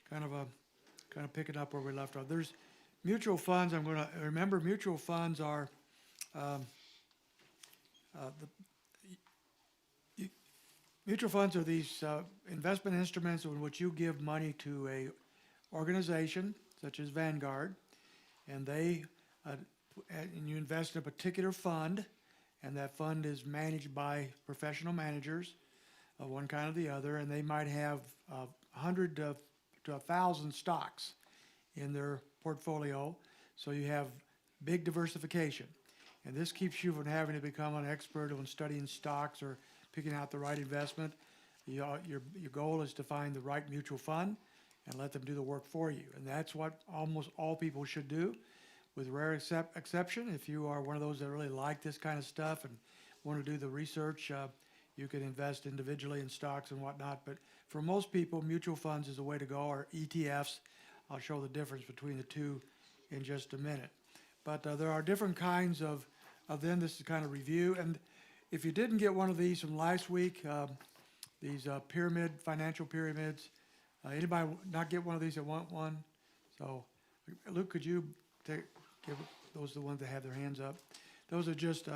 kind of picking up where we left off. There's mutual funds. I'm going to remember mutual funds are um, the mutual funds are these investment instruments in which you give money to a organization such as Vanguard, and they and you invest in a particular fund, and that fund is managed by professional managers of one kind or the other, and they might have 100 to 1,000 stocks in their portfolio, so you have big diversification. And this keeps you from having to become an expert on studying stocks or picking out the right investment. Your goal is to find the right mutual fund and let them do the work for you. And that's what almost all people should do, with rare exception. If you are one of those that really like this kind of stuff and want to do the research, you can invest individually in stocks and whatnot. But for most people, mutual funds is the way to go, or ETFs. I'll show the difference between the two in just a minute. But there are different kinds of them. This is kind of review. And if you didn't get one of these from last week, these financial pyramids, anybody not get one of these that want one? So, Luke, could you give those the ones that have their hands up? Those are just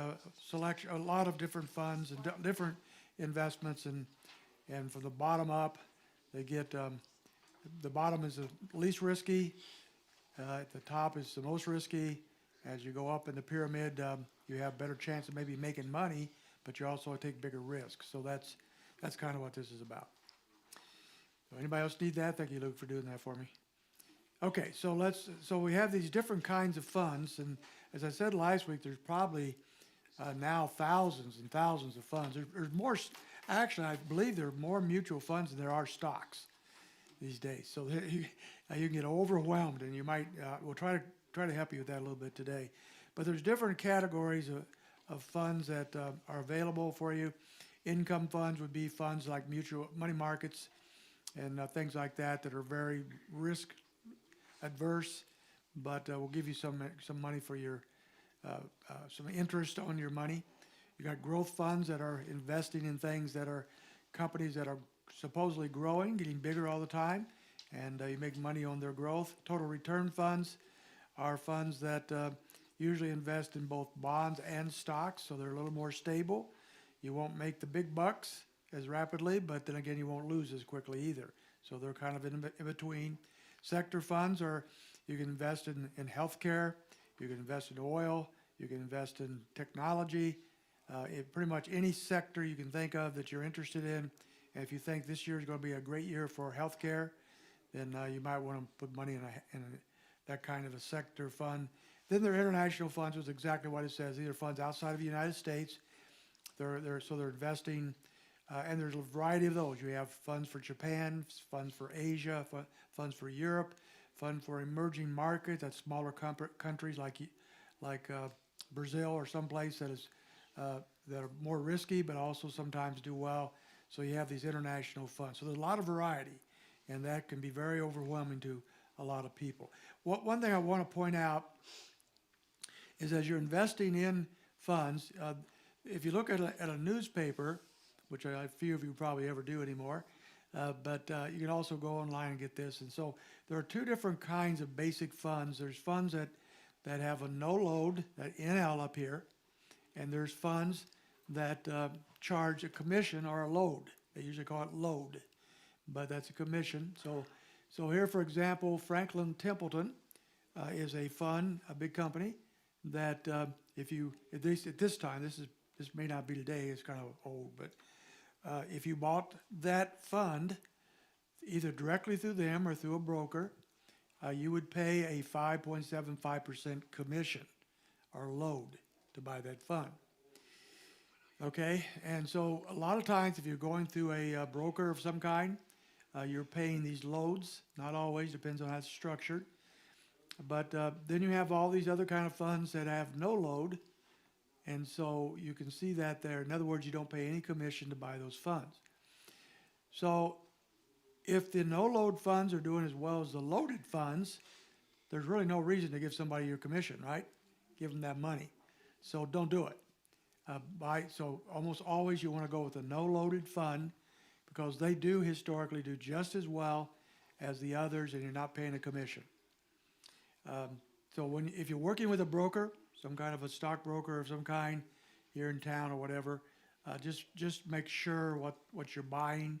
selection, a lot of different funds and different investments, and from the bottom up, they get the bottom is the least risky, at the top is the most risky. As you go up in the pyramid, you have better chance of maybe making money, but you also take bigger risks. So that's kind of what this is about. So anybody else need that? Thank you, Luke, for doing that for me. Okay, so we have these different kinds of funds, and as I said last week, there's probably now thousands and thousands of funds. There's more. Actually, I believe there are more mutual funds than there are stocks these days. So you can get overwhelmed, and you might. We'll try to help you with that a little bit today. But there's different categories of funds that are available for you. Income funds would be funds like mutual money markets and things like that are very risk adverse, but will give you some money for your some interest on your money. You got growth funds that are investing in things that are companies that are supposedly growing, getting bigger all the time, and you make money on their growth. Total return funds are funds that usually invest in both bonds and stocks, so they're a little more stable. You won't make the big bucks as rapidly, but then again, you won't lose as quickly either. So they're kind of in between. Sector funds are, you can invest in healthcare, you can invest in oil, you can invest in technology, in pretty much any sector you can think of that you're interested in. And if you think this year is going to be a great year for healthcare, then you might want to put money in that kind of a sector fund. Then there are international funds, which is exactly what it says. These are funds outside of the United States. They're investing, and there's a variety of those. You have funds for Japan, funds for Asia, funds for Europe, fund for emerging markets, that's smaller countries like Brazil or someplace that are more risky, but also sometimes do well. So you have these international funds. So there's a lot of variety, and that can be very overwhelming to a lot of people. One thing I want to point out is, as you're investing in funds, if you look at a newspaper, which a few of you probably ever do anymore, but you can also go online and get this. And so there are two different kinds of basic funds. There's funds that have a no load, that NL up here, and there's funds that charge a commission or a load. They usually call it load, but that's a commission. So here, for example, Franklin Templeton is a fund, a big company, that at this time, this may not be today, it's kind of old, but if you bought that fund, either directly through them or through a broker, you would pay a 5.75% commission or load to buy that fund. Okay, and so a lot of times if you're going through a broker of some kind, you're paying these loads. Not always, depends on how it's structured. But then you have all these other kind of funds that have no load, and so you can see that there. In other words, you don't pay any commission to buy those funds. So if the no-load funds are doing as well as the loaded funds, there's really no reason to give somebody your commission, right? Give them that money. So don't do it. So almost always you want to go with a no-loaded fund, because they do historically do just as well as the others, and you're not paying a commission. So if you're working with a broker, some kind of a stockbroker of some kind here in town or whatever, just make sure what you're buying,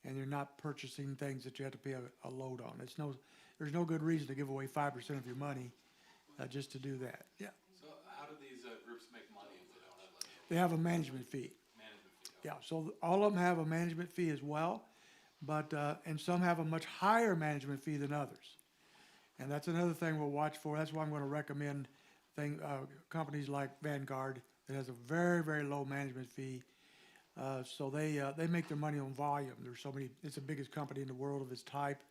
and you're not purchasing things that you have to pay a load on. There's no good reason to give away 5% of your money just to do that. Yeah. So how do these groups make money if they don't have like They have a management fee. management fee? Yeah, so all of them have a management fee as well, but, and some have a much higher management fee than others. And that's another thing we'll watch for. That's why I'm gonna recommend companies like Vanguard that has a very, very low management fee. So they make their money on volume. There's so many, it's the biggest company in the world of its type,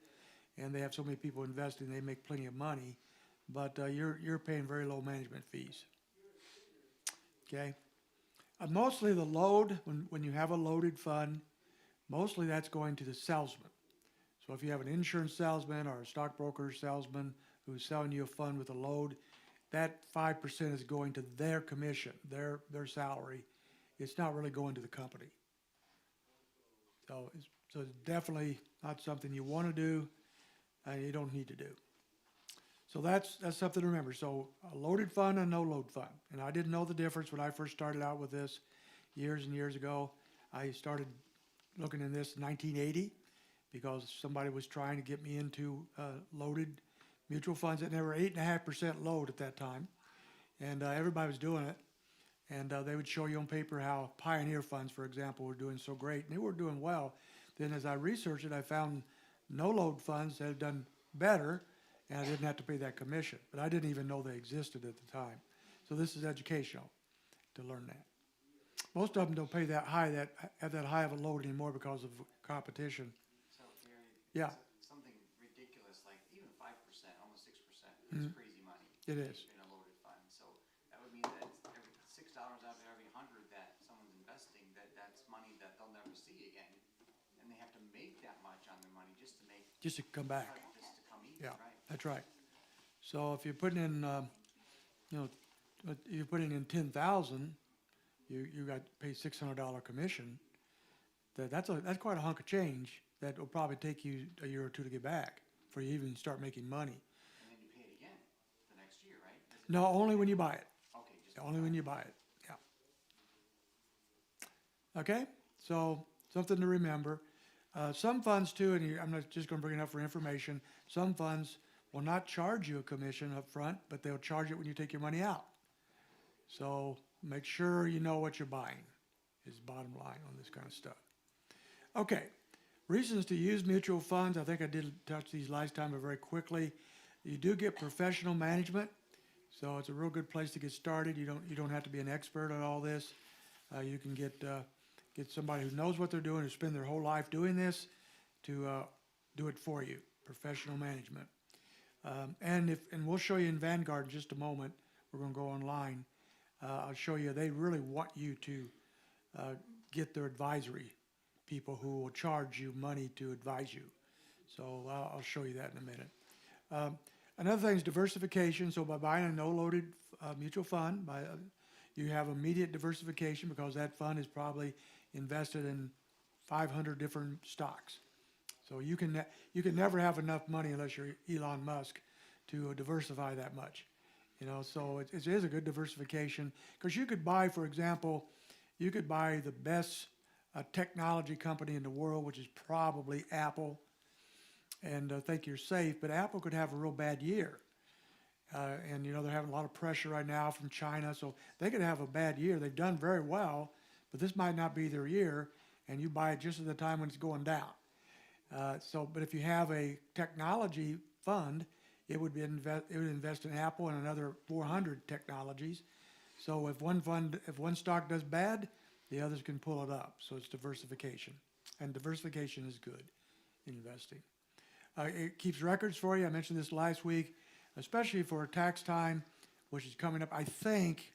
and they have so many people investing, they make plenty of money, but you're paying very low management fees. Okay? Mostly the load, when you have a loaded fund, mostly that's going to the salesman. So if you have an insurance salesman or a stockbroker salesman who's selling you a fund with a load, that 5% is going to their commission, their salary. It's not really going to the company. So it's definitely not something you want to do, and you don't need to do. So that's something to remember. So a loaded fund and no load fund. And I didn't know the difference when I first started out with this years and years ago. I started looking in this in 1980 because somebody was trying to get me into loaded mutual funds, and they were 8.5% load at that time. And everybody was doing it. And they would show you on paper how pioneer funds, for example, were doing so great. And they were doing well. Then as I researched it, I found no load funds that had done better, and I didn't have to pay that commission. But I didn't even know they existed at the time. So this is educational to learn that. Most of them don't pay that high, have that high of a load anymore because of competition. So Gary, Yeah. something ridiculous like even 5%, almost 6% is crazy money. It is. In a loaded fund. So that would mean that every $6 out of every 100 that someone's investing, that's money that they'll never see again, and they have to make that much on their money just to make Just to come back. just to come eat. Yeah, Right. that's right. So if you're putting in, you're putting in 10,000, you got to pay $600 commission. That's quite a hunk of change that will probably take you a year or two to get back before you even start making money. And then you pay it again the next year, right? No, only when you buy it. Okay, just Only when you buy it. Yeah. Okay, so something to remember. Some funds too, and I'm not just going to bring it up for information. Some funds will not charge you a commission up front, but they'll charge it when you take your money out. So make sure you know what you're buying is the bottom line on this kind of stuff. Okay, reasons to use mutual funds. I think I did touch these last time, but very quickly. You do get professional management, so it's a real good place to get started. You don't have to be an expert on all this. You can get somebody who knows what they're doing, who spend their whole life doing this, to do it for you. Professional management, and we'll show you in Vanguard in just a moment. We're going to go online. I'll show you. They really want you to get their advisory people who will charge you money to advise you. So I'll show you that in a minute. Another thing is diversification. So by buying a no-loaded mutual fund, you have immediate diversification because that fund is probably invested in 500 different stocks. So you can never have enough money unless you're Elon Musk to diversify that much. So it is a good diversification because you could buy, for example, you could buy the best technology company in the world, which is probably Apple, and think you're safe, but Apple could have a real bad year. And they're having a lot of pressure right now from China, so they could have a bad year. They've done very well, but this might not be their year, and you buy it just at the time when it's going down. But if you have a technology fund, it would invest in Apple and another 400 technologies. So if one stock does bad, the others can pull it up. So it's diversification, and diversification is good in investing. It keeps records for you. I mentioned this last week, especially for tax time, which is coming up. I think,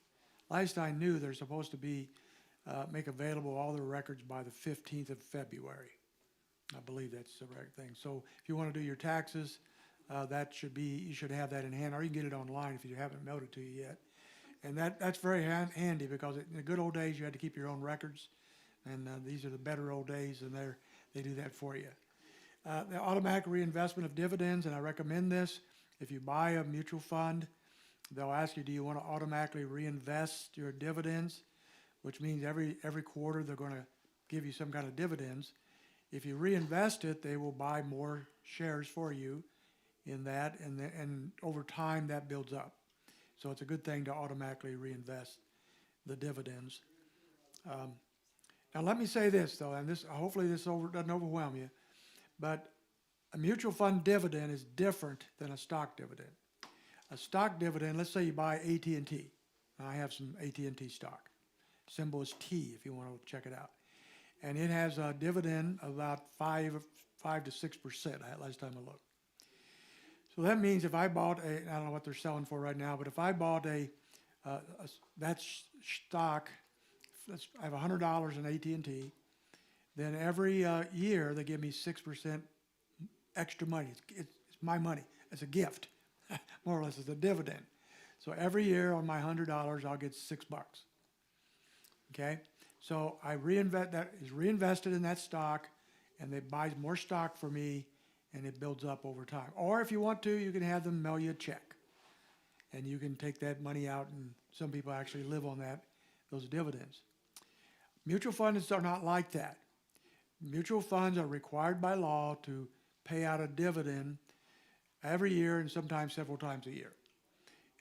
last I knew, they're supposed to make available all their records by the 15th of February. I believe that's the right thing. So if you want to do your taxes, you should have that in hand, or you can get it online if you haven't mailed it to you yet. And that's very handy because in the good old days you had to keep your own records, and these are the better old days, and they do that for you. The automatic reinvestment of dividends, and I recommend this. If you buy a mutual fund, they'll ask you, do you want to automatically reinvest your dividends? Which means every quarter they're going to give you some kind of dividends. If you reinvest it, they will buy more shares for you in that, and over time that builds up. So it's a good thing to automatically reinvest the dividends. Now let me say this though, and hopefully this doesn't overwhelm you, but a mutual fund dividend is different than a stock dividend. A stock dividend, let's say you buy AT&T. I have some AT&T stock. Symbol is T if you want to check it out. And it has a dividend of about 5 to 6% last time I looked. So that means if I bought I don't know what they're selling for right now, but if I bought that stock, I have $100 in AT&T, then every year they give me 6% extra money. It's my money. It's a gift, more or less. It's a dividend. So every year on my $100, I'll get $6. Okay, so I reinvest. That is reinvested in that stock, and it buys more stock for me, and it builds up over time. Or if you want to, you can have them mail you a check, and you can take that money out, and some people actually live on those dividends. Mutual funds are not like that. Mutual funds are required by law to pay out a dividend every year and sometimes several times a year.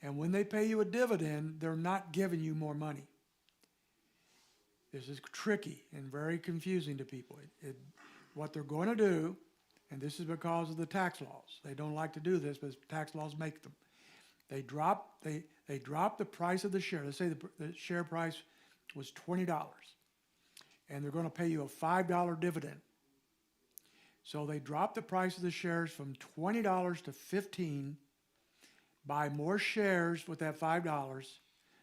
And when they pay you a dividend, they're not giving you more money. This is tricky and very confusing to people. What they're going to do, and this is because of the tax laws. They don't like to do this, but tax laws make them. They drop the price of the share. Let's say the share price was $20, and they're going to pay you a $5 dividend. So they drop the price of the shares from $20 to $15, buy more shares with that $5,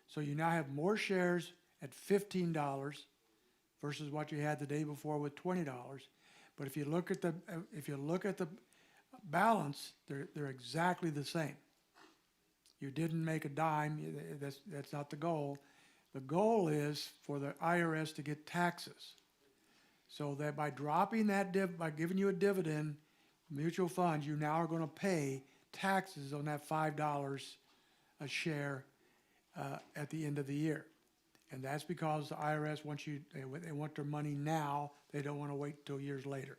so you now have more shares at $15 versus what you had the day before with $20. But if you look at the balance, they're exactly the same. You didn't make a dime. That's not the goal. The goal is for the IRS to get taxes. So that by dropping that by giving you a dividend, mutual funds, you now are going to pay taxes on that $5 a share at the end of the year. And that's because the IRS they want their money now. They don't want to wait until years later.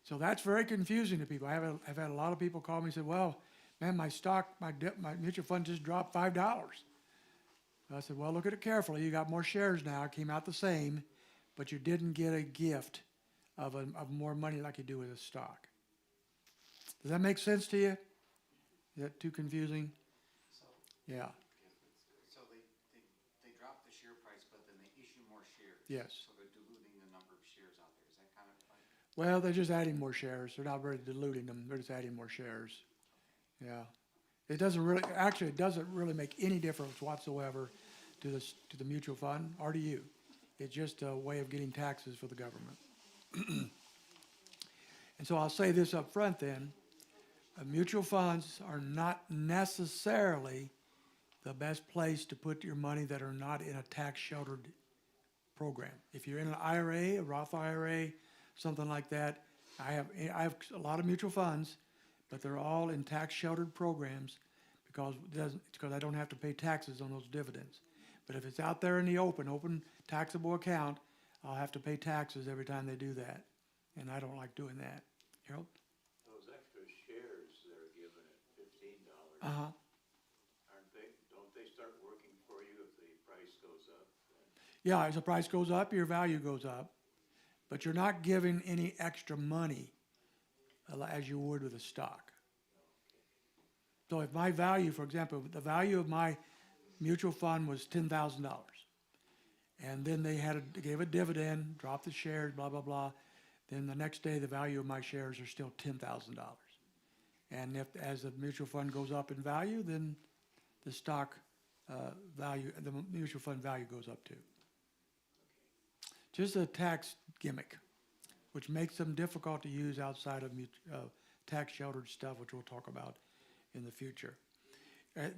So that's very confusing to people. I've had a lot of people call me and say, well, man, my mutual fund just dropped $5. I said, well, look at it carefully. You got more shares now. It came out the same, but you didn't get a gift of more money like you do with a stock. Does that make sense to you? Is that too confusing? Yeah. So they drop the share price, but then they issue more shares. Yes. So they're diluting the number of shares out there. Is that kind of like? Well, they're just adding more shares. They're not really diluting them. They're just adding more shares. Yeah. It doesn't really make any difference whatsoever to the mutual fund or to you. It's just a way of getting taxes for the government. And so I'll say this up front then. Mutual funds are not necessarily the best place to put your money that are not in a tax-sheltered program. If you're in an IRA, a Roth IRA, something like that, I have a lot of mutual funds, but they're all in tax-sheltered programs because I don't have to pay taxes on those dividends. But if it's out there in the open taxable account, I'll have to pay taxes every time they do that, and I don't like doing that. Harold? Those extra shares they're given at $15, Uh-huh. don't they start working for you if the price goes up? Yeah, as the price goes up, your value goes up, but you're not giving any extra money as you would with a stock. So if my value, for example, the value of my mutual fund was $10,000, and then they gave a dividend, dropped the shares, blah, blah, blah, then the next day the value of my shares are still $10,000. And as the mutual fund goes up in value, then the stock value, the mutual fund value goes up too. Just a tax gimmick, which makes them difficult to use outside of tax-sheltered stuff, which we'll talk about in the future.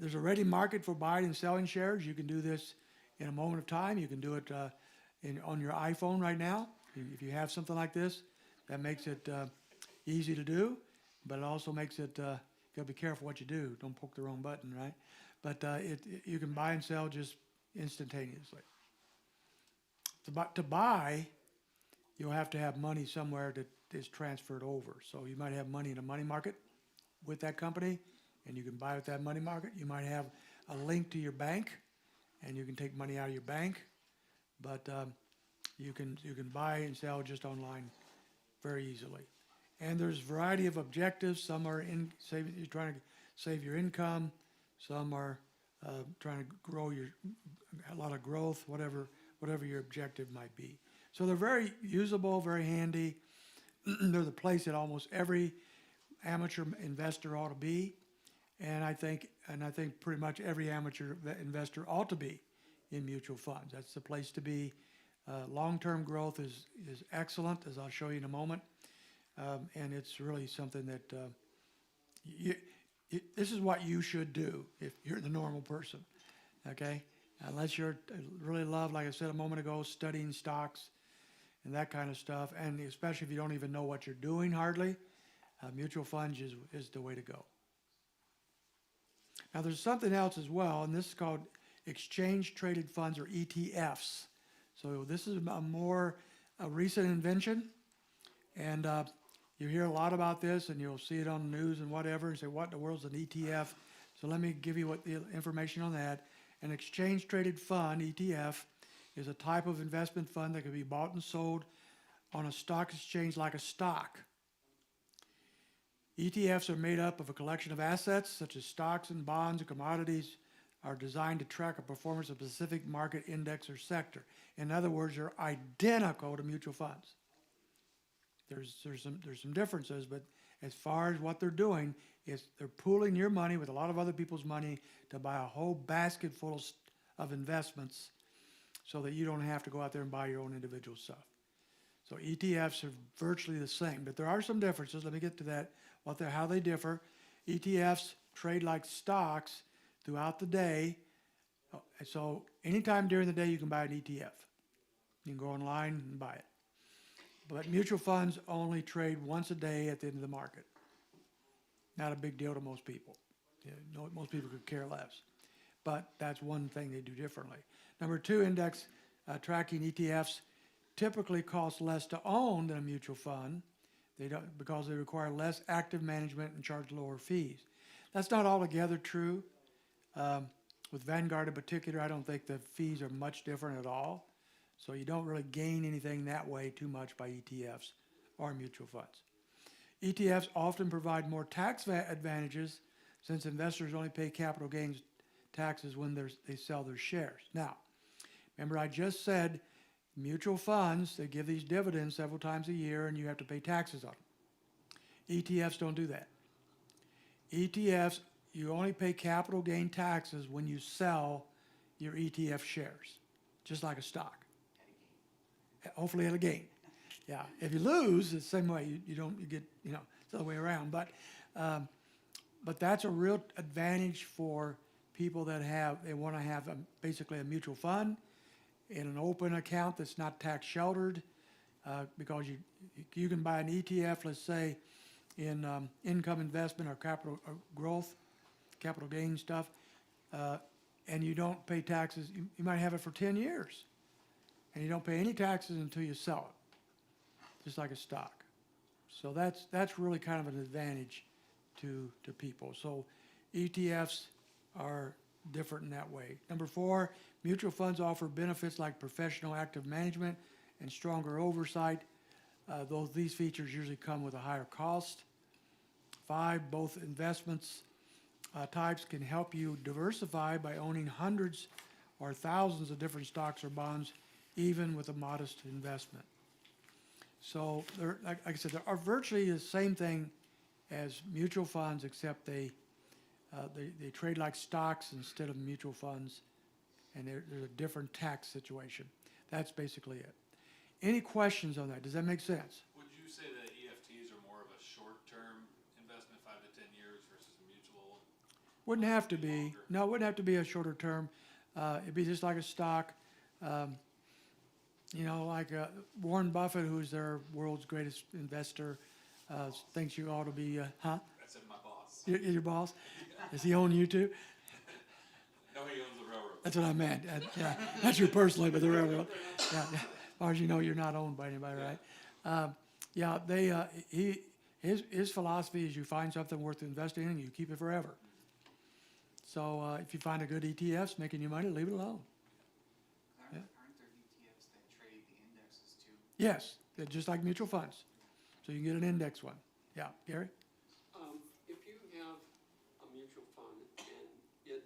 There's a ready market for buying and selling shares. You can do this in a moment of time. You can do it on your iPhone right now. If you have something like this, that makes it easy to do, but it also makes it, you gotta be careful what you do. Don't poke the wrong button, right? But you can buy and sell just instantaneously. To buy, you'll have to have money somewhere that is transferred over. So you might have money in a money market with that company, and you can buy with that money market. You might have a link to your bank, and you can take money out of your bank. But you can buy and sell just online very easily. And there's a variety of objectives. Some are you're trying to save your income. Some are trying to grow a lot of growth, whatever your objective might be. So they're very usable, very handy. They're the place that almost every amateur investor ought to be. And I think pretty much every amateur investor ought to be in mutual funds. That's the place to be. Long-term growth is excellent, as I'll show you in a moment. And it's really something that this is what you should do if you're the normal person, okay? Unless you're really love, like I said a moment ago, studying stocks and that kind of stuff, and especially if you don't even know what you're doing hardly, mutual funds is the way to go. Now there's something else as well, and this is called exchange-traded funds, or ETFs. So this is a more recent invention, and you hear a lot about this, and you'll see it on the news and whatever, and say, what in the world's an ETF? So let me give you what the information on that. An exchange-traded fund, ETF, is a type of investment fund that can be bought and sold on a stock exchange like a stock. ETFs are made up of a collection of assets, such as stocks and bonds and commodities, are designed to track a performance of a specific market index or sector. In other words, they're identical to mutual funds. There's some differences, but as far as what they're doing is they're pooling your money with a lot of other people's money to buy a whole basket full of investments so that you don't have to go out there and buy your own individual stuff. So ETFs are virtually the same, but there are some differences. Let me get to that, how they differ. ETFs trade like stocks throughout the day. So anytime during the day you can buy an ETF. You can go online and buy it. But mutual funds only trade once a day at the end of the market. Not a big deal to most people. Most people could care less. But that's one thing they do differently. Number two, index tracking ETFs typically cost less to own than a mutual fund because they require less active management and charge lower fees. That's not altogether true. With Vanguard in particular, I don't think the fees are much different at all. So you don't really gain anything that way too much by ETFs or mutual funds. ETFs often provide more tax advantages since investors only pay capital gains taxes when they sell their shares. Now, remember I just said mutual funds, they give these dividends several times a year and you have to pay taxes on them. ETFs don't do that. ETFs, you only pay capital gain taxes when you sell your ETF shares, just like a stock. Hopefully at a gain. Yeah, if you lose, it's the same way. You get, it's the other way around. But that's a real advantage for people that they want to have basically a mutual fund in an open account that's not tax sheltered, because you can buy an ETF, let's say, in income investment or capital or growth, capital gain stuff, and you don't pay taxes. You might have it for 10 years. And you don't pay any taxes until you sell it, just like a stock. So that's really kind of an advantage to people. So ETFs are different in that way. Number four, mutual funds offer benefits like professional active management and stronger oversight, though these features usually come with a higher cost. Five, both investments types can help you diversify by owning hundreds or thousands of different stocks or bonds, even with a modest investment. So, like I said, they are virtually the same thing as mutual funds, except they trade like stocks instead of mutual funds, and there's a different tax situation. That's basically it. Any questions on that? Does that make sense? Would you say that EFTs are more of a short-term investment, 5 to 10 years, versus a mutual? Wouldn't have to be. Longer? No, it wouldn't have to be a shorter term. It'd be just like a stock. Like Warren Buffett, who's their world's greatest investor, thinks you ought to be, huh? That's in my boss. Your boss? Does he own you too? No, he owns the railroad. That's what I meant. Yeah, that's you personally, but the railroad. Yeah, yeah. As far as you know, you're not owned by anybody, right? Yeah, his philosophy is you find something worth investing in, you keep it forever. So if you find a good ETF's making you money, leave it alone. Aren't there ETFs that trade the indexes too? Yes, they're just like mutual funds. So you can get an index one. Yeah, Gary? If you have a mutual fund and it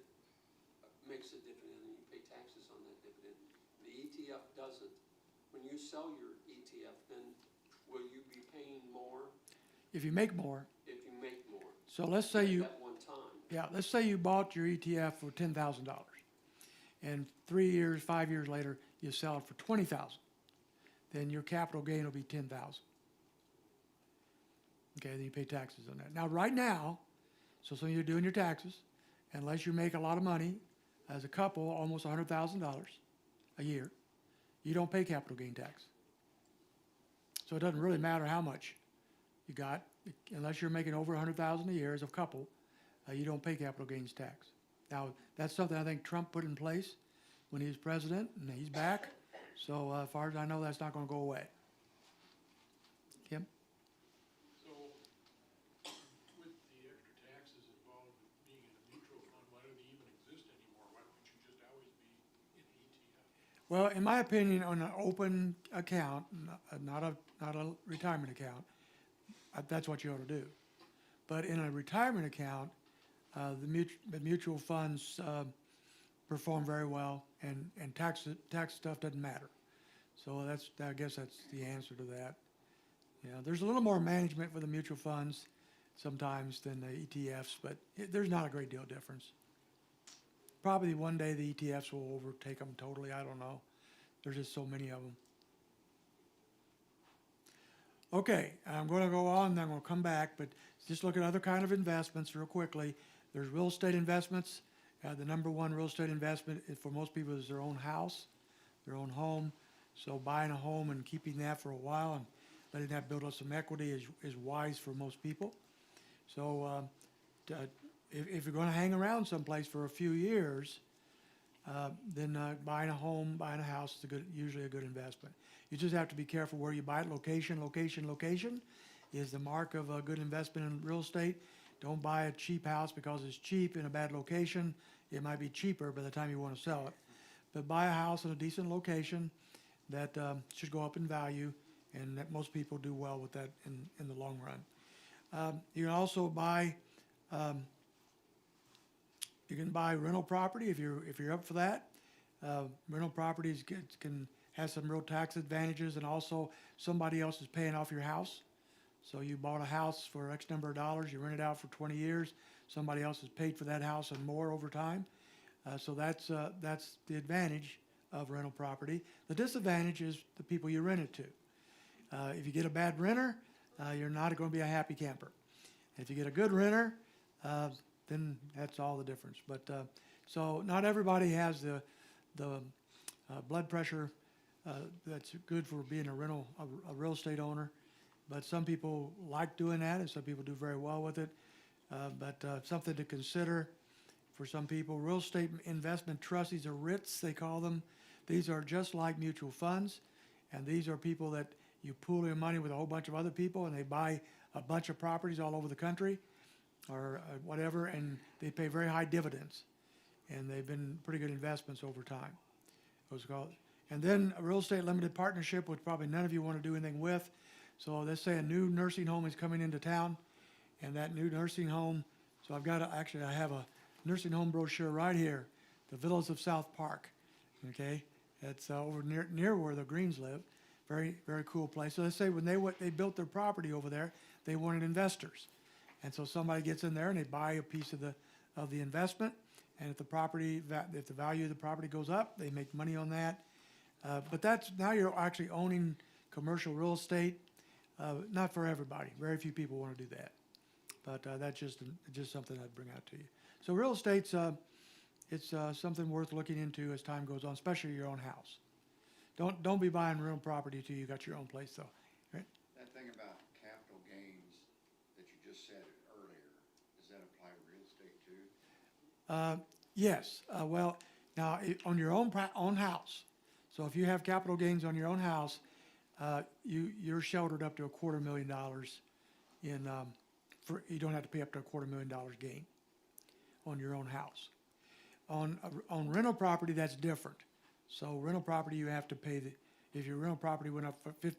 makes a dividend and you pay taxes on that dividend, the ETF doesn't, when you sell your ETF, then will you be paying more If you make more, if you make more? so let's say you, At one time. yeah, let's say you bought your ETF for $10,000. And 3 years, 5 years later, you sell it for $20,000. Then your capital gain will be $10,000. Okay, then you pay taxes on that. Now, right now, so you're doing your taxes, unless you make a lot of money, as a couple, almost $100,000 a year, you don't pay capital gain tax. So it doesn't really matter how much you got, unless you're making over $100,000 a year as a couple, you don't pay capital gains tax. Now, that's something I think Trump put in place when he was president, and he's back. So as far as I know, that's not going to go away. Kim? So, with the extra taxes involved with being in a mutual fund, why do they even exist anymore? Why don't you just always be in an ETF? Well, in my opinion, on an open account, not a retirement account, that's what you ought to do. But in a retirement account, the mutual funds perform very well, and tax stuff doesn't matter. So I guess that's the answer to that. Yeah, there's a little more management for the mutual funds sometimes than the ETFs, but there's not a great deal of difference. Probably one day the ETFs will overtake them totally. I don't know. There's just so many of them. Okay, I'm going to go on, and I'm going to come back, but just look at other kind of investments real quickly. There's real estate investments. The number one real estate investment for most people is their own house, their own home. So buying a home and keeping that for a while and letting that build up some equity is wise for most people. So if you're going to hang around someplace for a few years, then buying a home, buying a house is usually a good investment. You just have to be careful where you buy it. Location is the mark of a good investment in real estate. Don't buy a cheap house because it's cheap in a bad location. It might be cheaper by the time you want to sell it. But buy a house in a decent location that should go up in value, and that most people do well with that in the long run. You can also buy rental property if you're up for that. Rental properties can have some real tax advantages, and also somebody else is paying off your house. So you bought a house for X number of dollars, you rent it out for 20 years, somebody else has paid for that house and more over time. So that's the advantage of rental property. The disadvantage is the people you rent it to. If you get a bad renter, you're not going to be a happy camper. If you get a good renter, then that's all the difference. But so not everybody has the blood pressure that's good for being a real estate owner. But some people like doing that, and some people do very well with it. But something to consider for some people. Real estate investment trusts, these are RITs, they call them. These are just like mutual funds, and these are people that you pool your money with a whole bunch of other people, and they buy a bunch of properties all over the country or whatever, and they pay very high dividends. And they've been pretty good investments over time. Those are called. And then a real estate limited partnership, which probably none of you want to do anything with. So let's say a new nursing home is coming into town, and that new nursing home, so I have a nursing home brochure right here, the Villas of South Park, okay? It's over near where the Greens live. Very, very cool place. So let's say when they built their property over there, they wanted investors. And so somebody gets in there and they buy a piece of the investment, and if the value of the property goes up, they make money on that. But now you're actually owning commercial real estate. Not for everybody. Very few people want to do that. But that's just something I'd bring out to you. So real estate's it's something worth looking into as time goes on, especially your own house. Don't be buying real property till you got your own place, though. Right? That thing about capital gains, Yes, well, now, on your own house, so if you have capital gains on your own house, you're sheltered up to $250,000 in, you don't have to pay up to $250,000 gain on your own house. On rental property, that's different. So rental property, you have to pay if your rental property went up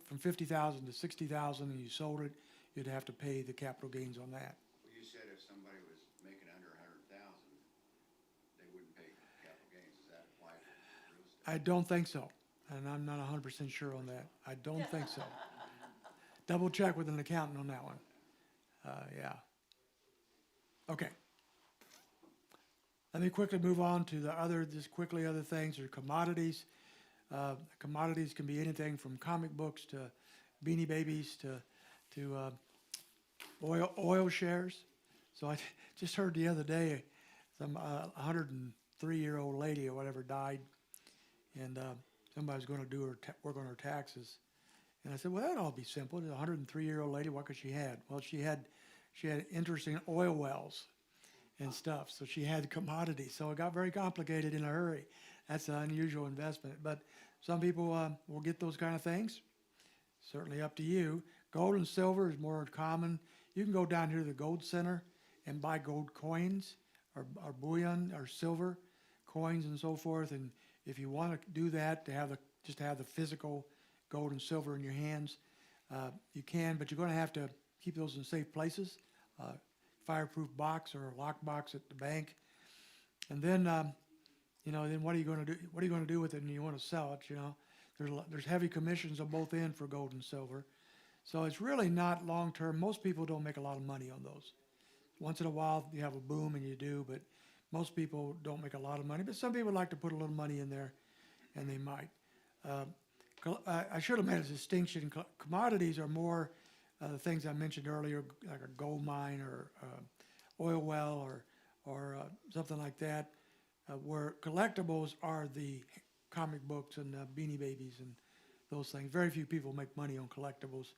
from 50,000 to 60,000 and you sold it, you'd have to pay the capital gains on that. Well, you said if somebody was making under 100,000, they wouldn't pay capital gains. Does that apply for real estate? I don't think so, and I'm not 100% sure on that. I don't think so. Double check with an accountant on that one. Yeah. Okay. Let me quickly move on to other things, or commodities. Commodities can be anything from comic books to Beanie Babies to oil shares. So I just heard the other day, some 103-year-old lady or whatever died, and somebody's going to do work on her taxes. And I said, well, that'd all be simple. It's a 103-year-old lady. What could she had? Well, she had interest in oil wells and stuff. So she had commodities. So it got very complicated in a hurry. That's an unusual investment. But some people will get those kind of things. Certainly up to you. Gold and silver is more common. You can go down here to the gold center and buy gold coins or bullion or silver coins and so forth. And if you want to do that, just to have the physical gold and silver in your hands, you can, but you're going to have to keep those in safe places. Fireproof box or a lock box at the bank. And then, then what are you going to do? What are you going to do with it when you want to sell it? There's heavy commissions on both ends for gold and silver. So it's really not long term. Most people don't make a lot of money on those. Once in a while you have a boom and you do, but most people don't make a lot of money. But some people like to put a little money in there, and they might. I should have made a distinction. Commodities are more the things I mentioned earlier, like a gold mine or oil well or something like that, where collectibles are the comic books and Beanie Babies and those things. Very few people make money on collectibles,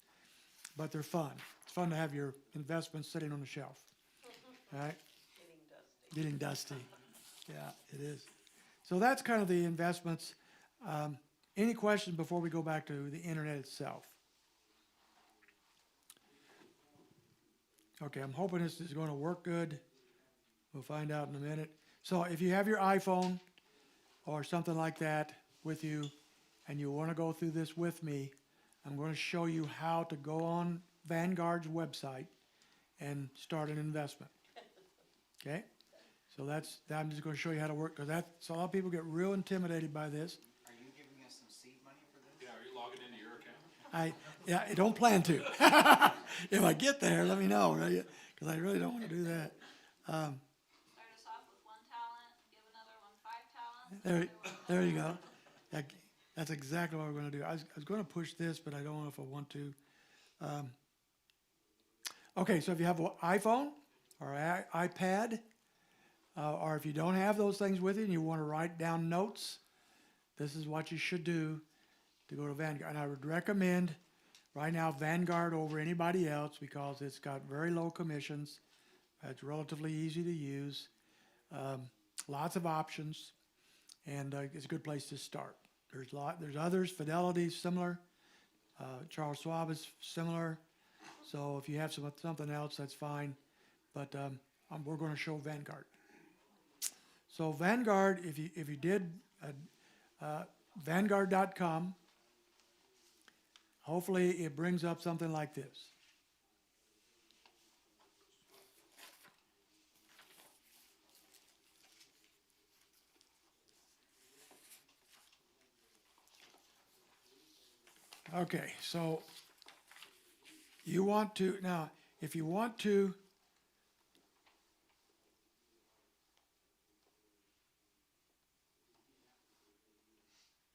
but they're fun. It's fun to have your investments sitting on the shelf, right? Getting dusty. Yeah, it is. So that's kind of the investments. Any questions before we go back to the internet itself? Okay, I'm hoping this is going to work good. We'll find out in a minute. So if you have your iPhone or something like that with you and you want to go through this with me, I'm going to show you how to go on Vanguard's website and start an investment. Okay? So I'm just going to show you how to work, because a lot of people get real intimidated by this. Are you giving us some seed money for this? Yeah, are you logging into your account? I don't plan to. If I get there, let me know, because I really don't want to do that. Start us off with 1 talent, give another one 5 talents. There you go. That's exactly what we're going to do. I was going to push this, but I don't know if I want to. Okay, so if you have an iPhone or an iPad, or if you don't have those things with you and you want to write down notes, this is what you should do to go to Vanguard. And I would recommend right now Vanguard over anybody else, because it's got very low commissions. It's relatively easy to use. Lots of options, and it's a good place to start. There's others. Fidelity is similar. Charles Schwab is similar. So if you have something else, that's fine. But we're going to show Vanguard. So Vanguard, if you did Vanguard.com, hopefully it brings up something like this. Okay, so you want to, now, if you want to,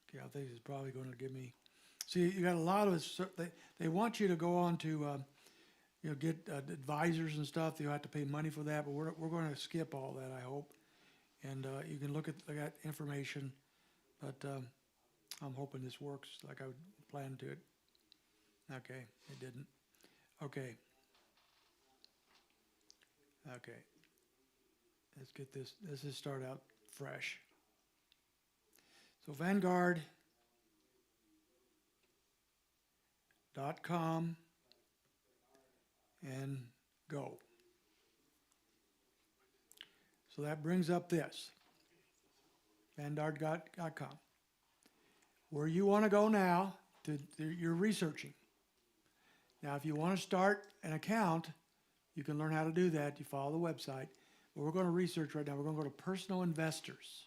okay, I think it's probably going to give me, see, you got a lot of, they want you to go on to, get advisors and stuff. You have to pay money for that, but we're going to skip all that, I hope. And you can look at that information, but I'm hoping this works like I would plan to it. Okay, it didn't. Okay. Okay. let's get this, let's just start out fresh. So Vanguard.com and go. So that brings up this, Vanguard.com. Where you want to go now, you're researching. Now, if you want to start an account, you can learn how to do that. You follow the website. But we're going to research right now. We're going to go to personal investors,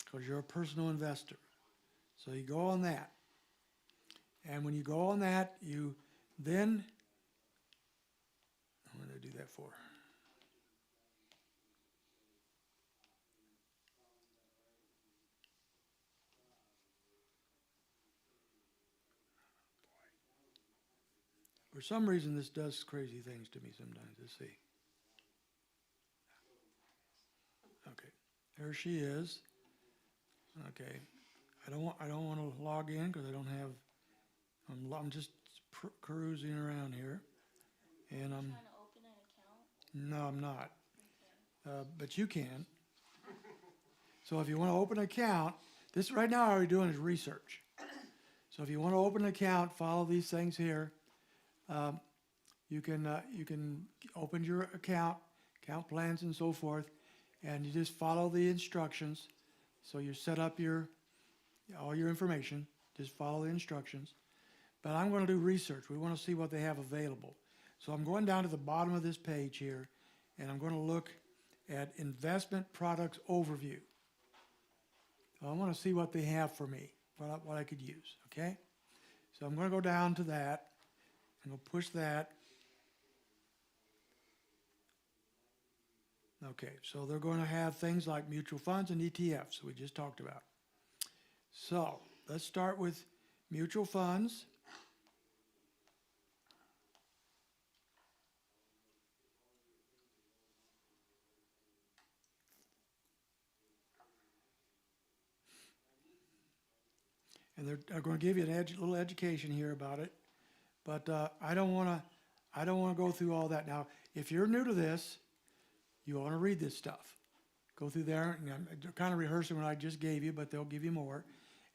because you're a personal investor. So you go on that. And when you go on that, you then, I'm going to do that for. For some reason, this does crazy things to me sometimes. Let's see. Okay, there she is. Okay, I don't want to log in because I don't have. I'm just cruising around here, and I'm. Trying to open an account? No, I'm not. But you can. So if you want to open an account, this right now all we're doing is research. So if you want to open an account, follow these things here. You can open your account plans and so forth, and you just follow the instructions. So you set up all your information, just follow the instructions. But I'm going to do research. We want to see what they have available. So I'm going down to the bottom of this page here, and I'm going to look at investment products overview. I want to see what they have for me, what I could use, okay? So I'm going to go down to that. I'm going to push that. Okay, so they're going to have things like mutual funds and ETFs we just talked about. So let's start with mutual funds. And they're going to give you a little education here about it, but I don't want to go through all that. Now, if you're new to this, you want to read this stuff. Go through there, and I'm kind of rehearsing what I just gave you, but they'll give you more,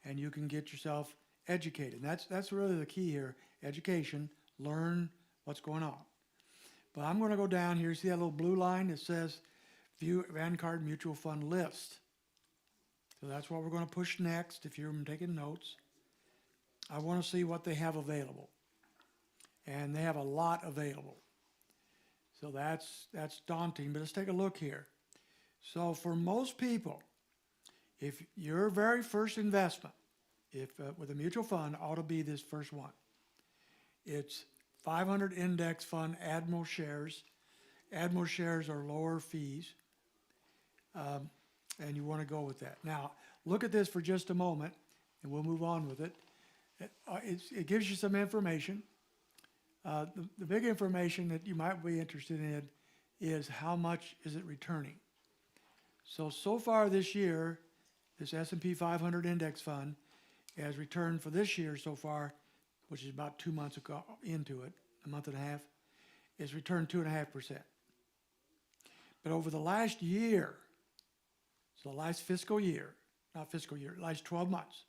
and you can get yourself educated. And that's really the key here: education. Learn what's going on. But I'm going to go down here. See that little blue line that says "View Vanguard Mutual Fund List." So that's what we're going to push next. If you're taking notes, I want to see what they have available, and they have a lot available. So that's daunting, but let's take a look here. So for most people, if your very first investment, with a mutual fund, ought to be this first one. It's 500 index fund Admiral shares. Admiral shares are lower fees, and you want to go with that. Now, look at this for just a moment, and we'll move on with it. It gives you some information. The big information that you might be interested in is how much is it returning. So far this year, this S&P 500 index fund has returned for this year so far, which is about 2 months ago into it, a month and a half, is returned 2.5%. But over the last year, so the last fiscal year, not fiscal year, last 12 months,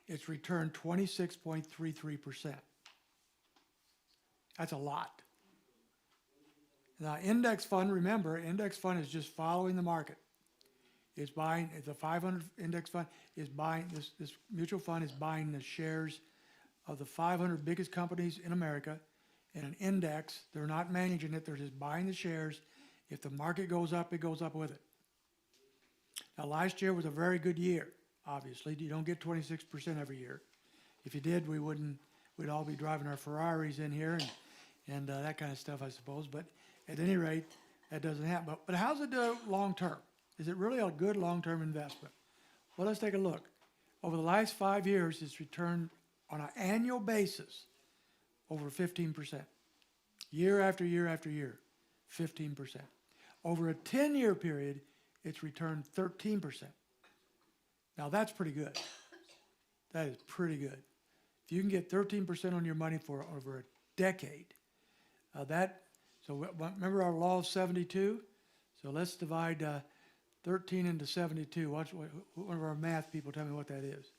it's returned 26.33%. That's a lot. Now, index fund, remember, index fund is just following the market. It's buying, the 500 index fund is buying, this mutual fund is buying the shares of the 500 biggest companies in America in an index. They're not managing it, they're just buying the shares. If the market goes up, it goes up with it. Now, last year was a very good year, obviously. You don't get 26% every year. If you did, we'd all be driving our Ferraris in here and that kind of stuff, I suppose. But at any rate, that doesn't happen. But how's it do long term? Is it really a good long-term investment? Well, let's take a look. Over the last 5 years, it's returned on an annual basis over 15%. Year after year after year, 15%. Over a 10-year period, it's returned 13%. Now, that's pretty good. That is pretty good. If you can get 13% on your money for over a decade, So remember our law of 72? So let's divide 13 into 72. Watch, one of our math people tell me what that is.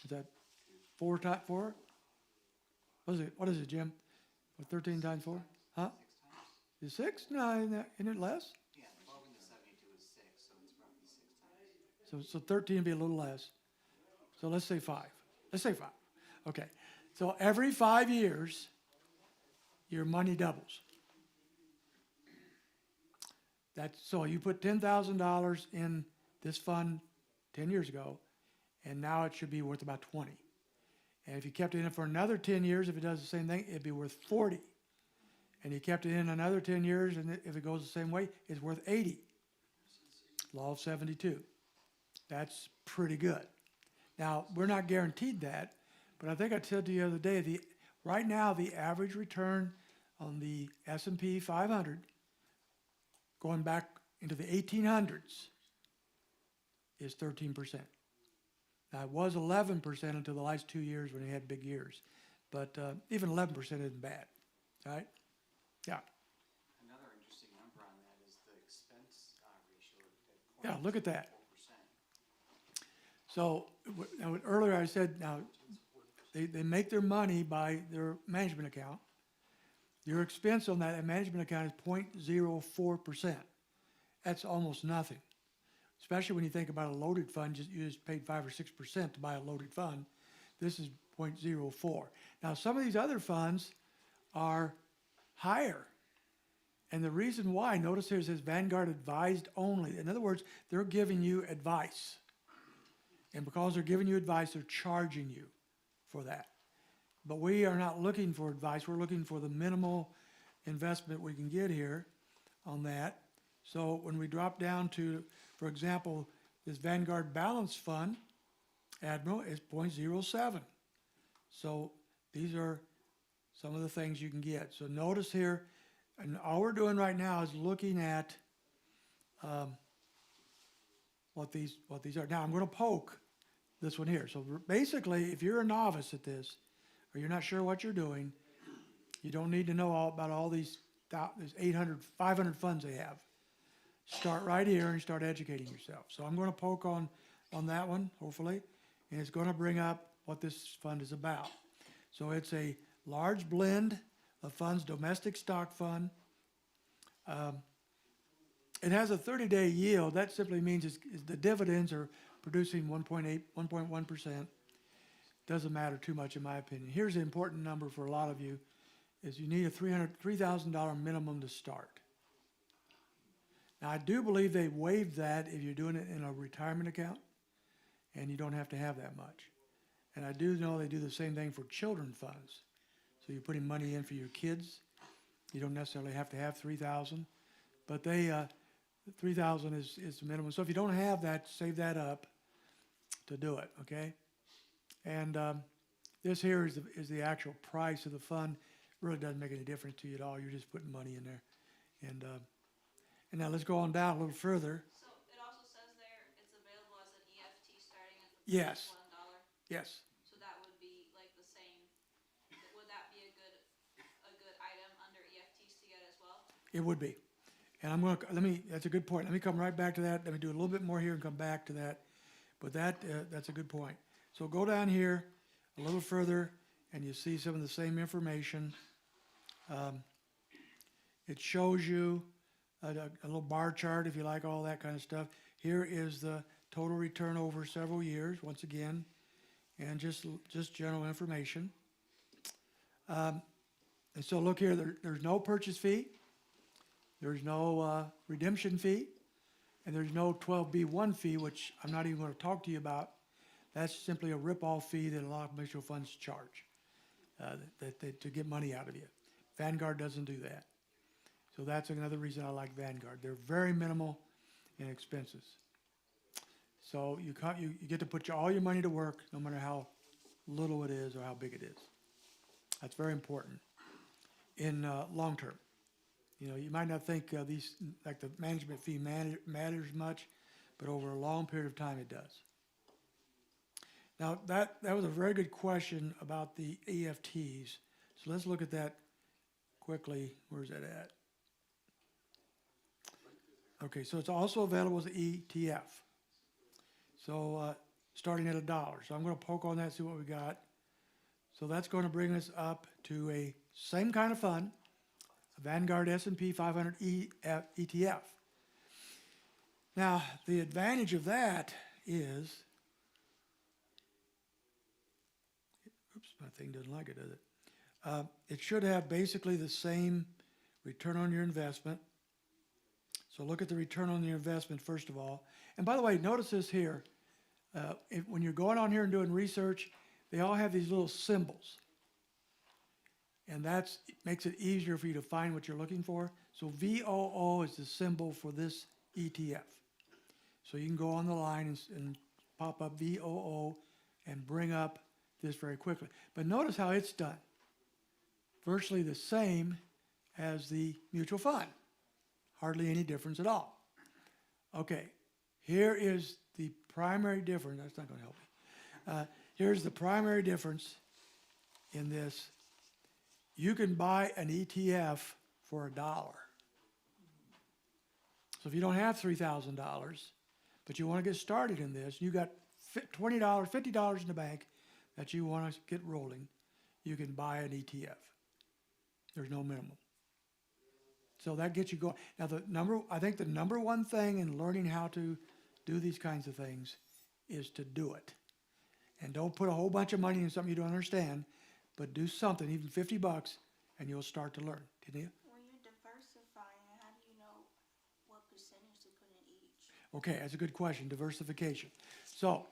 Is that 4 times 4? What is it, Jim? What, 13 times 4? Huh? 6 times? Is 6? No, isn't it less? Yeah, 12 into 72 is 6, so it's roughly 6 times. So 13 would be a little less. So let's say 5. Let's say 5. Okay. So every 5 years, your money doubles. So you put $10,000 in this fund 10 years ago, and now it should be worth about 20. And if you kept it in for another 10 years, if it does the same thing, it'd be worth 40. And you kept it in another 10 years, and if it goes the same way, it's worth 80. Law of 72. That's pretty good. Now, we're not guaranteed that, but I think I said to you the other day, right now the average return on the S&P 500, going back into the 1800s, is 13%. Now, it was 11% until the last 2 years when they had big years, but even 11% isn't bad, right? Yeah. Another interesting number on that is the expense ratio at Yeah, look at that. 4%. So now, earlier I said, now they make their money by their management account. Your expense on that management account is 0.04%. That's almost nothing, especially when you think about a loaded fund. You just paid 5 or 6% to buy a loaded fund. This is 0.04. Now, some of these other funds are higher. And the reason why, notice here it says Vanguard advised only. In other words, they're giving you advice. And because they're giving you advice, they're charging you for that. But we are not looking for advice. We're looking for the minimal investment we can get here on that. So when we drop down to, for example, this Vanguard Balance Fund, Admiral, is 0.07. So these are some of the things you can get. So notice here, and all we're doing right now is looking at what these are. Now I'm going to poke this one here. So basically, if you're a novice at this, or you're not sure what you're doing, you don't need to know all about all these 800, 500 funds they have. Start right here and start educating yourself. So I'm going to poke on that one, hopefully, and it's going to bring up what this fund is about. So it's a large blend of funds, domestic stock fund. It has a 30-day yield. That simply means is the dividends are producing 1.1%. Doesn't matter too much in my opinion. Here's the important number for a lot of you, is you need a $3,000 minimum to start. Now, I do believe they waived that if you're doing it in a retirement account, and you don't have to have that much. And I do know they do the same thing for children funds. So you're putting money in for your kids. You don't necessarily have to have $3,000, but $3,000 is the minimum. So if you don't have that, save that up to do it, okay? And this here is the actual price of the fund. It really doesn't make any difference to you at all. You're just putting money in there. And now let's go on down a little further. So it also says there it's available as an EFT starting at the Yes. $1. Yes. So that would be like the same. Would that be a good item under EFTs to get as well? It would be. And I'm going to, that's a good point. Let me come right back to that. Let me do a little bit more here and come back to that. But that's a good point. So go down here a little further and you see some of the same information. It shows you a little bar chart if you like all that kind of stuff. Here is the total return over several years, once again, and just general information. And so look here, there's no purchase fee, there's no redemption fee, and there's no 12B1 fee, which I'm not even going to talk to you about. That's simply a rip-off fee that a lot of mutual funds charge to get money out of you. Vanguard doesn't do that. So that's another reason I like Vanguard. They're very minimal in expenses. So you get to put all your money to work, no matter how little it is or how big it is. That's very important in long term. You know, you might not think these, like the management fee matters much, but over a long period of time it does. Now that was a very good question about the EFTs. So let's look at that quickly, where's that at? Okay, so it's also available as an ETF. So, starting at $1. So I'm gonna poke on that, see what we got. So that's gonna bring us up to a same kind of fund, a Vanguard S&P 500 ETF. Now, the advantage of that is, oops, my thing doesn't like it, does it? It should have basically the same return on your investment. So look at the return on your investment first of all. And by the way, notice this here. When you're going on here and doing research, they all have these little symbols. And it makes it easier for you to find what you're looking for. So VOO is the symbol for this ETF. So you can go on the line and pop up VOO and bring up this very quickly. But notice how it's done. Virtually the same as the mutual fund. Hardly any difference at all. Okay, here is the primary difference. That's not going to help me. Here's the primary difference in this. You can buy an ETF for $1. So if you don't have $3,000, but you want to get started in this, you got $20, $50 in the bank that you want to get rolling, you can buy an ETF. There's no minimum. So that gets you going. Now I think the number one thing in learning how to do these kinds of things is to do it. And don't put a whole bunch of money in something you don't understand, but do something, even $50, and you'll start to learn. Didn't you? When you're diversifying, how do you know what percentage to put in each? Okay, that's a good question, diversification. So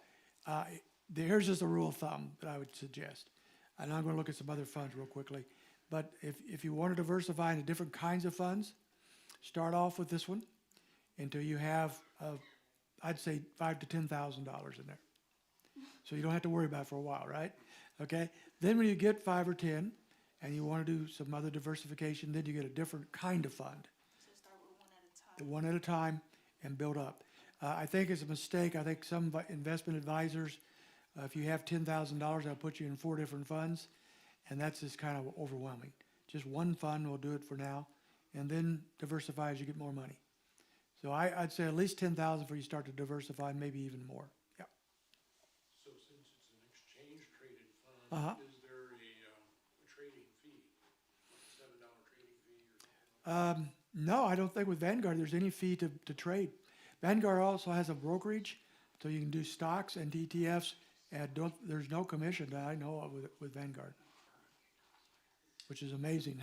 here's just a rule of thumb that I would suggest. And I'm going to look at some other funds real quickly. But if you want to diversify into different kinds of funds, start off with this one until you have, I'd say, $5,000 to $10,000 in there. So you don't have to worry about it for a while, right? Okay. Then when you get 5 or 10, and you want to do some other diversification, then you get a different kind of fund. So start with one at a time. One at a time and build up. I think it's a mistake. I think some investment advisors, if you have $10,000, they'll put you in 4 different funds, and that's just kind of overwhelming. Just one fund will do it for now, and then diversify as you get more money. So I'd say at least 10,000 before you start to diversify, maybe even more. Yeah. So since it's an exchange-traded Uh-huh. fund, is there a trading fee, like $7 trading fee or something? No, I don't think with Vanguard there's any fee to trade. Vanguard also has a brokerage, so you can do stocks and ETFs, and there's no commission that I know of with Vanguard, which is amazing.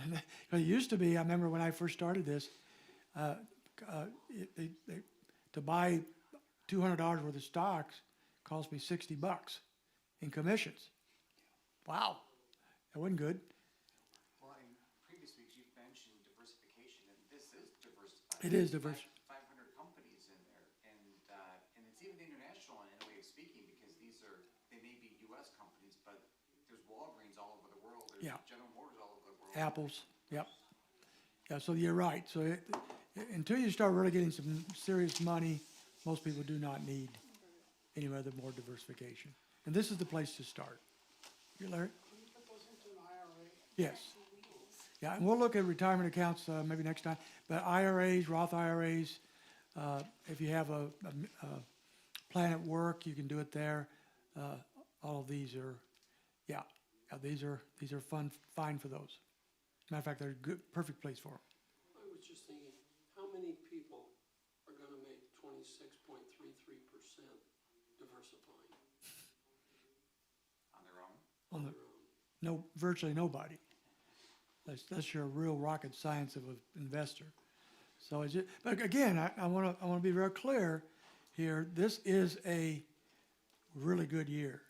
It used to be, I remember when I first started this, to buy $200 worth of stocks cost me $60 in commissions. Wow, that wasn't good. Well, in previous weeks, you've mentioned diversification, and this is diversified. It is diverse. 500 companies in there, and it's even international in a way of speaking, because they may be U.S. companies, but there's Walgreens all over the world, there's Yeah. General Motors all over the world. Apples, yep. Yeah, so you're right. So until you start really getting some serious money, most people do not need any other more diversification. And this is the place to start. You, Larry? Can you put those into an IRA? Yes. Yeah, and we'll look at retirement accounts maybe next time. But IRAs, Roth IRAs, if you have a plan at work, you can do it there. All of these are, these are fine for those. Matter of fact, they're a good, perfect place for them. I was just thinking, how many people are gonna make 26.33% diversifying On their own. On on the, their own? virtually nobody. That's your real rocket science of an investor. So but again, I want to be very clear here. This is a really good year.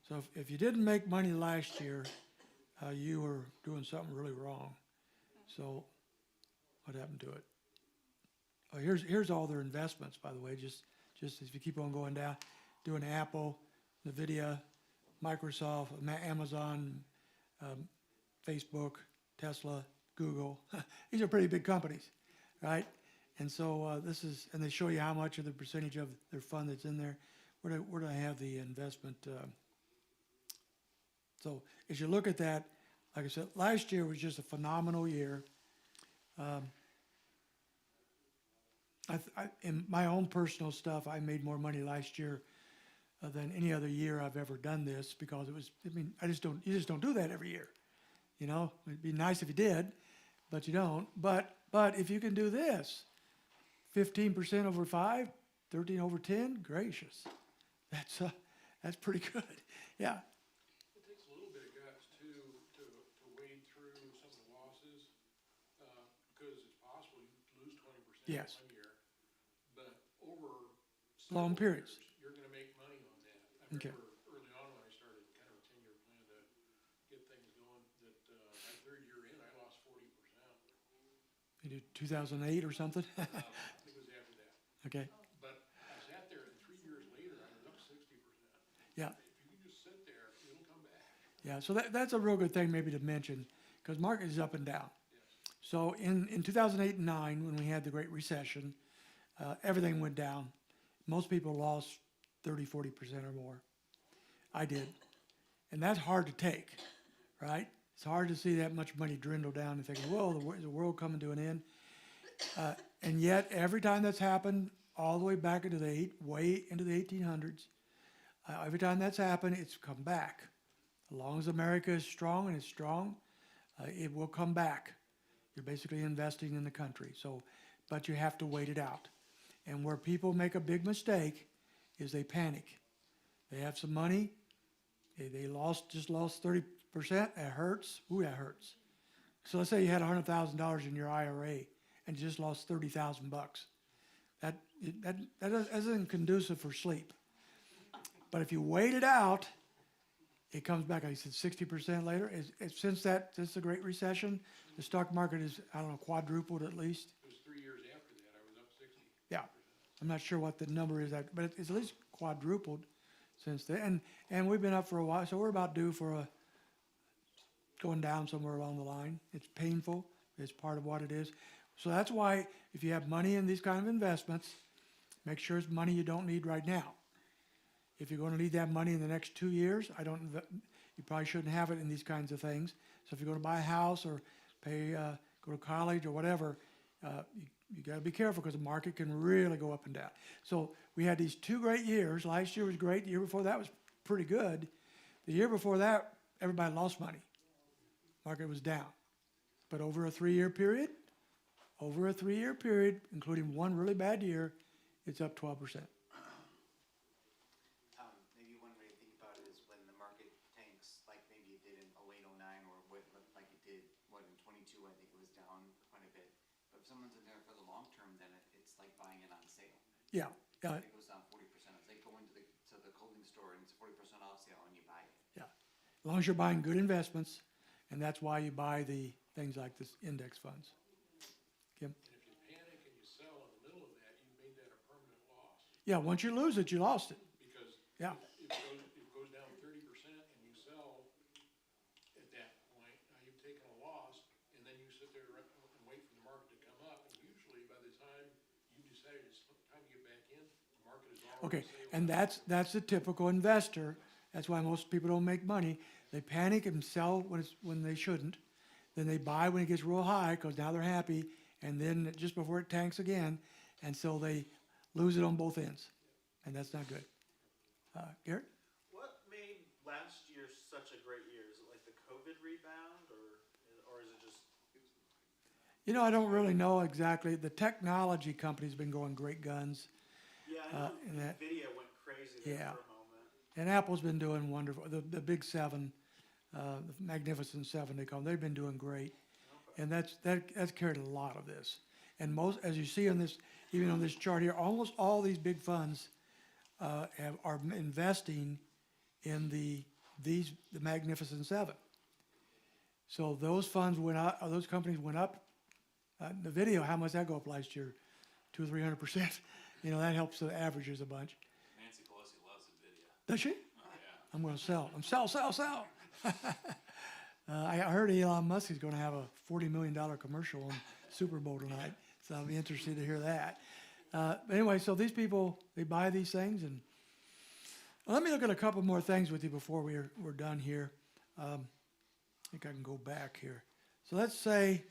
So if you didn't make money last year, you were doing something really wrong. So what happened to it? Oh, here's all their investments, by the way. Just if you keep on going down, doing Apple, NVIDIA, Microsoft, Amazon, Facebook, Tesla, Google. These are pretty big companies, right? And so and they show you how much of the percentage of their fund that's in there. Where do I have the investment? So as you look at that, like I said, last year was just a phenomenal year. In my own personal stuff, I made more money last year than any other year I've ever done this, because it was, I mean, you just don't do that every year. You know, it'd be nice if you did, but you don't. But if you can do this, 15% over 5, 13 over 10, gracious. That's pretty good. Yeah. It takes a little bit of guts too, to wade through some of the losses, because it's possible you lose 20% Yes. one year, but over Long several periods. years, you're gonna make money on that. I Okay. remember early on when I started kind of a 10-year plan to get things going, that, my third year in, I lost 40%. You do 2008 or something? I think it was after that. Okay. But I sat there, and 3 years later, I was up 60%. Yeah. If you can just sit there, it'll come back. Yeah. So that's a real good thing maybe to mention, because market is up and down. So in 2008 and 9, when we had the Great Recession, everything went down. Most people lost 30, 40% or more. I did. And that's hard to take, right? It's hard to see that much money dwindle down and thinking, well, is the world coming to an end? And yet, every time that's happened, all the way back into way into the 1800s, every time that's happened, it's come back. As long as America is strong and is strong, it will come back. You're basically investing in the country. So, but you have to wait it out. And where people make a big mistake is they panic. They have some money, they just lost 30%. That hurts. Ooh, that hurts. So let's say you had $100,000 in your IRA and you just lost $30,000 bucks. That isn't conducive for sleep. But if you wait it out, it comes back. Like I said, 60% later. Since the Great Recession, the stock market is, I don't know, quadrupled at least. It was 3 years after that, I was up 60. Yeah, I'm not sure what the number is, but it's at least quadrupled since then. And we've been up for a while, so we're about due for going down somewhere along the line. It's painful. It's part of what it is. So that's why if you have money in these kind of investments, make sure it's money you don't need right now. If you're going to need that money in the next 2 years, you probably shouldn't have it in these kinds of things. So if you're going to buy a house or go to college or whatever, you got to be careful, because the market can really go up and down. So we had these 2 great years. Last year was great. The year before that was pretty good. The year before that, everybody lost money. Market was down. But over a 3-year period, including one really bad year, it's up 12%. Maybe one way to think about it is when the market tanks, like maybe it did in 08, 09, or like it did, in 22, I think it was down quite a bit. But if someone's in there for the long term, then it's like buying it on sale. Yeah. It goes down 40%. It's like going to the clothing store and it's a 40% off sale and you buy it. Yeah. As long as you're buying good investments, and that's why you buy the things like this index funds. Kim? And if you panic and you sell in the middle of that, you made that a permanent loss. Yeah, once you lose it, you lost it. Because Yeah. if it goes down 30% and you sell at that point, now you've taken a loss, and then you sit there and wait for the market to come up. And usually by the time you decided it's time to get back in, the market is already Okay, and that's the typical investor. That's why most people don't make money. They panic and sell when they shouldn't. Then they buy when it gets real high, because now they're happy, and then just before it tanks again, and so they lose it on both ends, and that's not good. Garrett? What made last year such a great year? Is it like the COVID rebound, or is it just? You know, I don't really know exactly. The technology company's been going great guns. Yeah, I know and that- Nvidia went crazy there Yeah. for a moment. And Apple's been doing wonderful. The big 7, the Magnificent 7 they call them, they've been doing great. And that's carried a lot of this. And most, as you see on this, even on this chart here, almost all these big funds are investing in the Magnificent 7. So those funds went up, those companies went up. The video, how much that go up last year? 200 or 300%. You know, that helps the averages a bunch. Nancy Pelosi loves Nvidia. Does she? Oh, yeah. I'm going to sell. Sell. I heard Elon Musk is going to have a $40 million commercial on Super Bowl tonight, so I'll be interested to hear that. But anyway, so these people, they buy these things, and let me look at a couple more things with you before we're done here. I think I can go back here. So let's say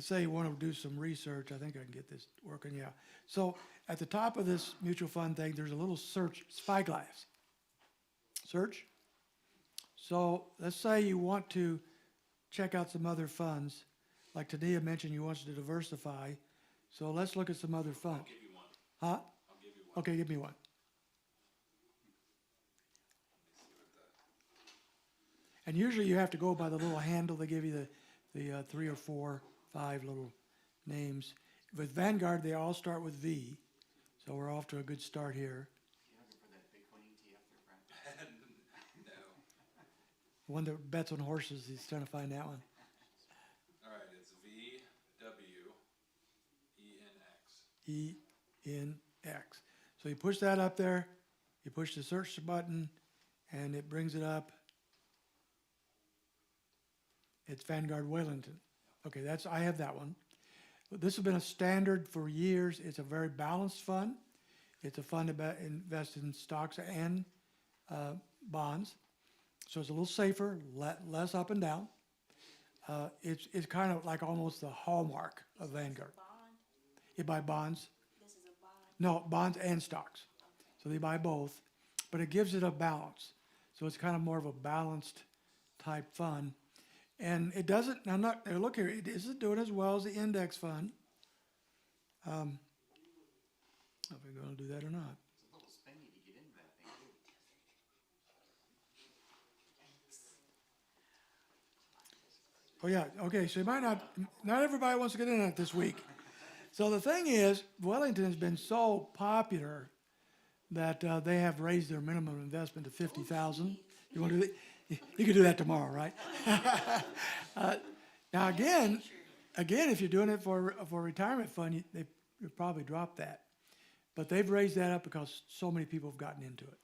you want to do some research. I think I can get this working, yeah. So at the top of this mutual fund thing, there's a little search spyglass. Search. So let's say you want to check out some other funds. Like Tania mentioned, you want to diversify. So let's look at some other funds. I'll give you one. Huh? I'll give you one. Okay, give me one. And usually you have to go by the little handle. They give you the 3 or 4, 5 little names. With Vanguard, they all start with V. So we're off to a good start here. You're looking for that Bitcoin ETF there, Brent? No. The one that bets on horses, he's trying to find that one. All right, it's VWENX. ENX. So you push that up there, you push the search button, and it brings it up. It's Vanguard Wellington. Okay, I have that one. This has been a standard for years. It's a very balanced fund. It's a fund that invests in stocks and bonds. So it's a little safer, less up and down. It's kind of like almost the hallmark of Vanguard. Bond, You buy bonds. this is a bond. No, bonds and stocks. So they buy both, but it gives it a balance. So it's kind of more of a balanced type fund. And it doesn't, I'm not, look here, it isn't doing as well as the index fund. I don't know if we're going to do that or not. It's a little spendy to get into that thing, too. Oh, yeah, okay, so you might not everybody wants to get in on it this week. So the thing is, Wellington has been so popular that they have raised their minimum investment to $50,000. You want to do that? You can do that tomorrow, right? Now again, if you're doing it for a retirement fund, they probably drop that. But they've raised that up because so many people have gotten into it.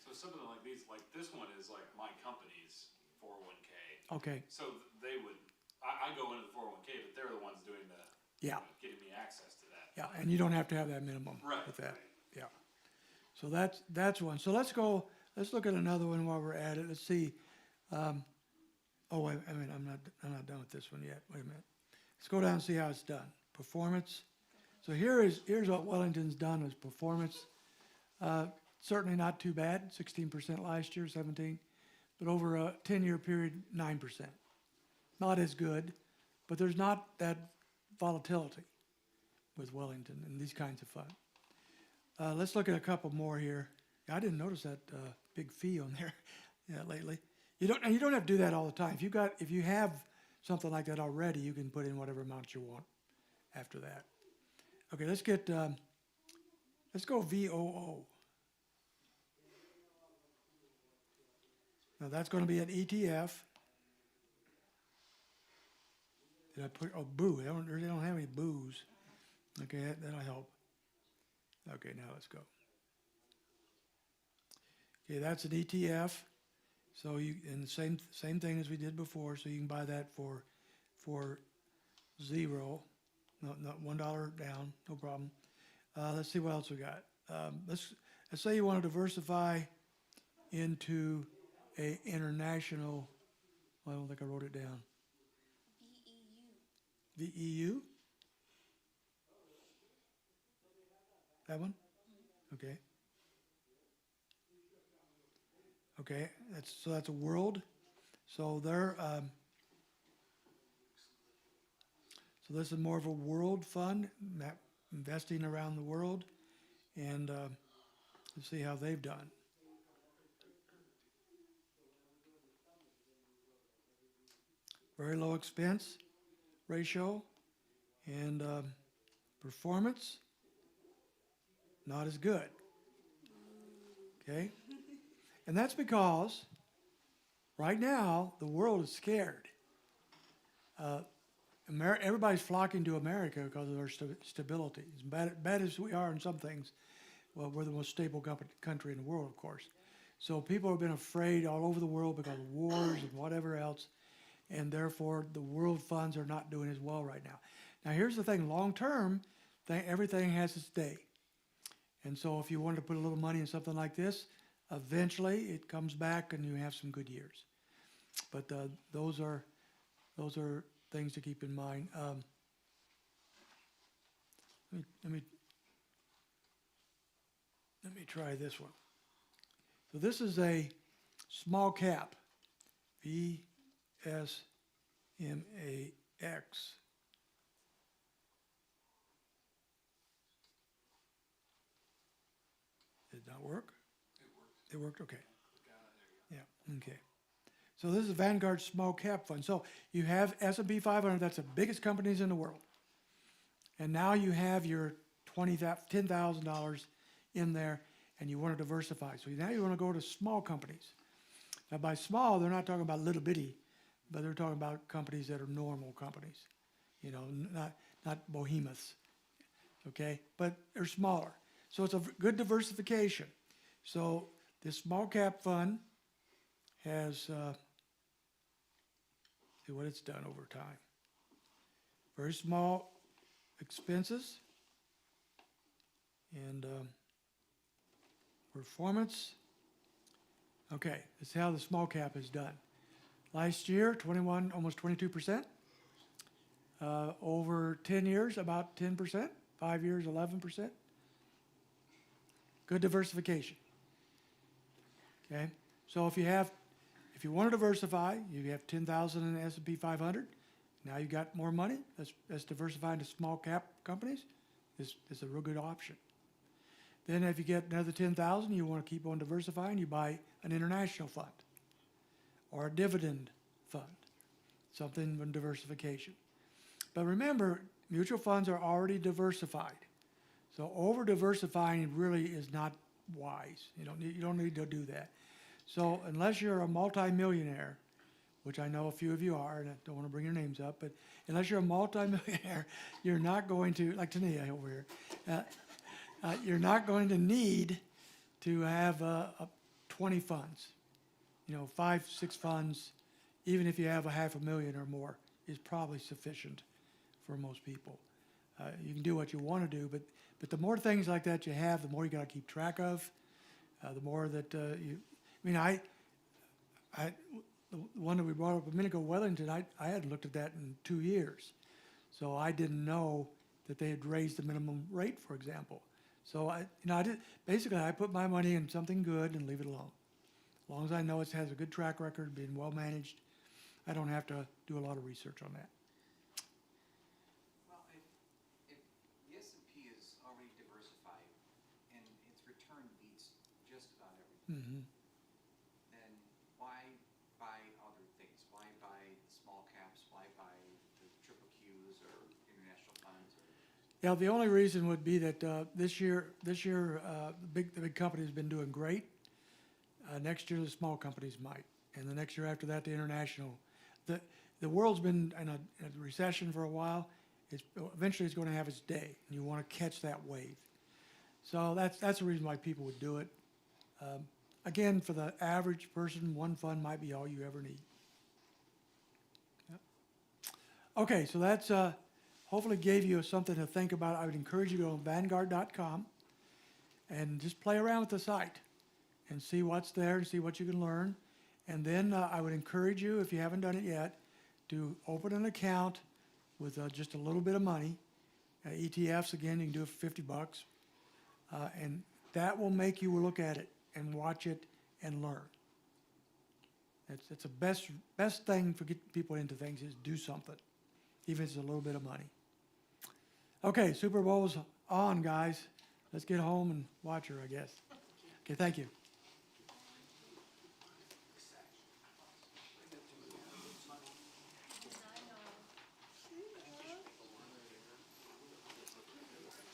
So something like these, like this one is like my company's 401k. Okay, So they would, I go into the 401k, but they're the ones doing the, yeah, getting me access to that. yeah, and you don't have to have that minimum Right, with that, right. yeah. So that's one. So let's look at another one while we're at it. Let's see. I'm not done with this one yet. Wait a minute. Let's go down and see how it's done. Performance. So here's what Wellington's done with performance. Certainly not too bad. 16% last year, 17, but over a 10-year period, 9%. Not as good, but there's not that volatility with Wellington and these kinds of funds. Let's look at a couple more here. I didn't notice that big fee on there lately. You don't have to do that all the time. If you have something like that already, you can put in whatever amount you want after that. Okay, let's go VOO. Now that's going to be an ETF. Did I put, boo, they don't have any boos. Okay, that'll help. Okay, now let's go. Okay, that's an ETF. So and the same thing as we did before. So you can buy that for $0, not $1 down, no problem. Let's see what else we got. Let's say you want to diversify into a international. Well, I don't think I wrote it down. BEU. The EU. That one? Okay. Okay, that's a world. So so this is more of a world fund, investing around the world, and let's see how they've done. Very low expense ratio, and performance not as good. Okay. And that's because right now the world is scared. Everybody's flocking to America because of our stability. As bad as we are in some things, well, we're the most stable country in the world, of course. So people have been afraid all over the world because of wars and whatever else, and therefore the world funds are not doing as well right now. Now here's the thing, long term, everything has its day. And so if you wanted to put a little money in something like this, Eventually, it comes back and you have some good years. But those are things to keep in mind. Let me try this one. So this is a small cap, VSMAX. Did not work? It worked, okay. Yeah, okay. So this is Vanguard Small Cap Fund. So you have S&P 500, that's the biggest companies in the world. And now you have your $10,000 in there, and you want to diversify. So now you want to go to small companies. Now by small, they're not talking about little bitty, but they're talking about companies that are normal companies. You know, not behemoths, okay? But they're smaller. So it's a good diversification. So this small cap fund has, see what it's done over time. Very small expenses and performance. Okay, this is how the small cap is done. Last year, 21, almost 22%. Over 10 years, about 10%. 5 years, 11%. Good diversification. Okay, so if you want to diversify, you have 10,000 in the S&P 500. Now you got more money. Let's diversify into small cap companies. This is a real good option. Then if you get another 10,000, you want to keep on diversifying, you buy an international fund or a dividend fund, something with diversification. But remember, mutual funds are already diversified. So over-diversifying really is not wise. You don't need to do that. So unless you're a multimillionaire, which I know a few of you are, and I don't want to bring your names up, but unless you're a multimillionaire, you're not going to, like Tania over here, you're not going to need to have 20 funds. 5, 6 funds, even if you have $500,000 or more, is probably sufficient for most people. You can do what you want to do, but the more things like that you have, the more you got to keep track of. The more that the one that we brought up a minute ago, Wellington, I hadn't looked at that in 2 years. So I didn't know that they had raised the minimum rate, for example. So I put my money in something good and leave it alone. As long as I know it has a good track record, being well managed, I don't have to do a lot of research on that. Well, if the S&P is already diversified and its return beats just about everything, then why buy other things? Why buy small caps? Why buy the triple Qs or international funds? Yeah, the only reason would be that this year the big companies have been doing great. Next year the small companies might, and the next year after that the international. The world's been in a recession for a while. Eventually it's going to have its day, and you want to catch that wave. So that's the reason why people would do it. Again, for the average person, one fund might be all you ever need. Yep. Okay, so that's hopefully gave you something to think about. I would encourage you to go to Vanguard.com and just play around with the site and see what's there and see what you can learn. And then I would encourage you, if you haven't done it yet, to open an account with just a little bit of money. ETFs, again, you can do it for $50. And that will make you look at it and watch it and learn. It's the best thing for getting people into things is do something, even if it's a little bit of money. Okay, Super Bowl's on, guys. Let's get home and watch her, I guess. Okay, thank you.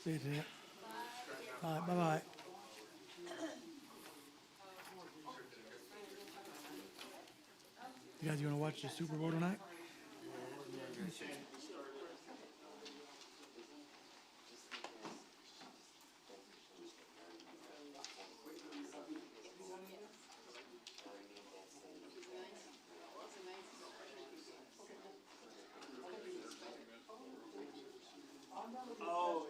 See you, Tina. Bye. Bye-bye. You guys going to watch the Super Bowl tonight? Oh,